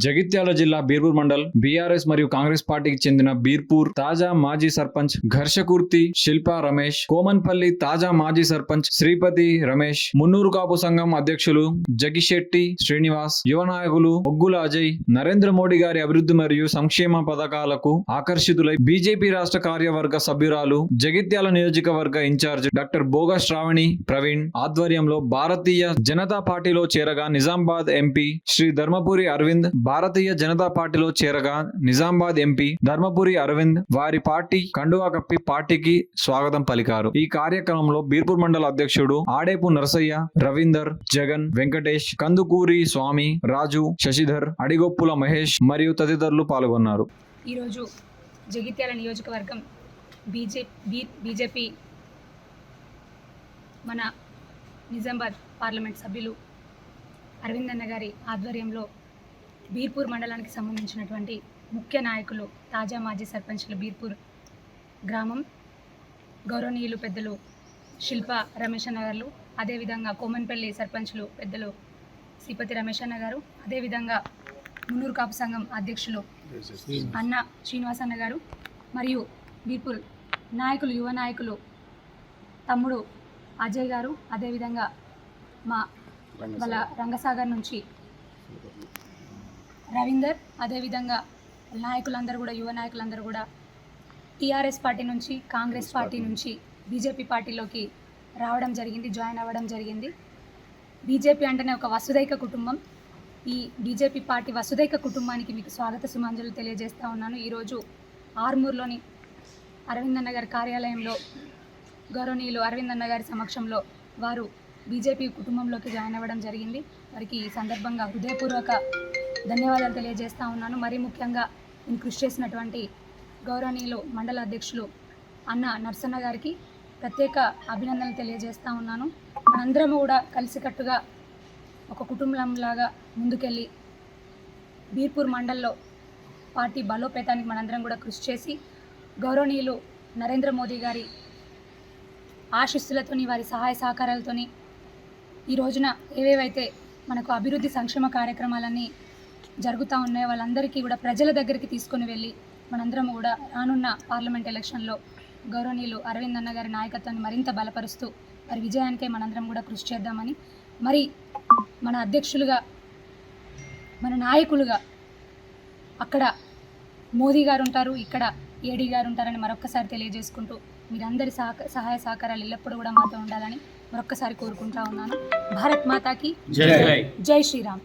జగిత్యాల జిల్లా బీర్పూర్ మండల్ బీఆర్ఎస్ మరియు కాంగ్రెస్ పార్టీకి చెందిన బీర్పూర్ తాజా మాజీ సర్పంచ్ ఘర్షకుర్తి శిల్పా రమేష్, కోమన్పల్లి తాజా మాజీ సర్పంచ్ శ్రీపతి రమేష్, మున్నూరు కాపు సంఘం అధ్యక్షులు జగిశెట్టి శ్రీనివాస్, యువ నాయకులు ఒగ్గుల అజయ్ నరేంద్ర మోడీ గారి అభివృద్ధి మరియు సంక్షేమ పథకాలకు ఆకర్షితులై బీజేపీ రాష్ట్ర కార్యవర్గ సభ్యురాలు జగిత్యాల నియోజకవర్గ ఇన్ఛార్జ్ డాక్టర్ బోగా శ్రావణి ప్రవీణ్ ఆధ్వర్యంలో భారతీయ జనతా పార్టీలో చేరగా నిజామాబాద్ ఎంపీ శ్రీ ధర్మపురి అరవింద్, భారతీయ జనతా పార్టీలో చేరగా నిజామాబాద్ ఎంపీ ధర్మపురి అరవింద్ వారి పార్టీ కండువా కప్పి పార్టీకి స్వాగతం పలికారు. ఈ కార్యక్రమంలో బీర్పూర్ మండల అధ్యక్షుడు ఆడేపు నరసయ్య, రవీందర్, జగన్, వెంకటేష్, కందుకూరి స్వామి, రాజు, శశిధర్, అడిగొప్పుల మహేష్ మరియు తదితరులు పాల్గొన్నారు. ఈరోజు జగిత్యాల నియోజకవర్గం బీజేపీ మన నిజామాబాద్ పార్లమెంట్ సభ్యులు అరవింద్ అన్న గారి ఆధ్వర్యంలో బీర్పూర్ మండలానికి సంబంధించినటువంటి ముఖ్య నాయకులు తాజా మాజీ సర్పంచ్లు బీర్పూర్ గ్రామం గౌరవనీయులు పెద్దలు శిల్పా రమేష్ అన్న గారు, అదేవిధంగా కోమన్పల్లి సర్పంచ్లు పెద్దలు శ్రీపతి రమేష్ అన్న గారు, అదేవిధంగా మున్నూరు కాపు సంఘం అధ్యక్షులు అన్న శ్రీనివాస్ అన్న గారు మరియు బీర్పూర్ నాయకులు యువ నాయకులు తమ్ముడు అజయ్ గారు, అదేవిధంగా మా వాళ్ళ రంగసాగర్ నుంచి రవీందర్, అదేవిధంగా నాయకులందరూ కూడా యువ నాయకులందరూ కూడా టీఆర్ఎస్ పార్టీ నుంచి కాంగ్రెస్ పార్టీ నుంచి బీజేపీ పార్టీలోకి రావడం జరిగింది, జాయిన్ అవ్వడం జరిగింది. బీజేపీ అంటేనే ఒక వసుదైక కుటుంబం. ఈ బీజేపీ పార్టీ వసుదైక కుటుంబానికి మీకు స్వాగత సుమాంజలు తెలియజేస్తూ ఉన్నాను. ఈరోజు ఆర్మూర్లోని అరవింద్ అన్న గారి కార్యాలయంలో గౌరవనీయులు అరవింద్ అన్న గారి సమక్షంలో వారు బీజేపీ కుటుంబంలోకి జాయిన్ అవ్వడం జరిగింది. వారికి ఈ సందర్భంగా హృదయపూర్వక ధన్యవాదాలు తెలియజేస్తూ ఉన్నాను. మరీ ముఖ్యంగా నేను కృషి చేసినటువంటి గౌరవనీయులు మండల అధ్యక్షులు అన్న నర్సన్న గారికి ప్రత్యేక అభినందనలు తెలియజేస్తూ ఉన్నాను. మనందరము కూడా కలిసికట్టుగా ఒక కుటుంబంలాగా ముందుకెళ్ళి బీర్పూర్ మండల్లో పార్టీ బలోపేతానికి మనందరం కూడా కృషి చేసి గౌరవనీయులు నరేంద్ర మోదీ గారి ఆశీస్సులతోని వారి సహాయ సహకారాలతోని ఈ రోజున ఏవేవైతే మనకు అభివృద్ధి సంక్షేమ కార్యక్రమాలన్నీ జరుగుతూ ఉన్నాయో వాళ్ళందరికీ కూడా ప్రజల దగ్గరికి తీసుకొని వెళ్ళి మనందరం కూడా రానున్న పార్లమెంట్ ఎలక్షన్లో గౌరవనీయులు అరవింద్ అన్న గారి నాయకత్వాన్ని మరింత బలపరుస్తూ వారి విజయానికే మనందరం కూడా కృషి చేద్దామని, మరి మన అధ్యక్షులుగా మన నాయకులుగా అక్కడ మోదీ గారు ఉంటారు, ఇక్కడ ఏడీ గారు ఉంటారని మరొక్కసారి తెలియజేసుకుంటూ మీరందరి సహాయ సహకారాలు ఎల్లప్పుడూ కూడా మాతో ఉండాలని మరొక్కసారి కోరుకుంటా ఉన్నాను. భారత్ మాతాకి జై శ్రీరామ్.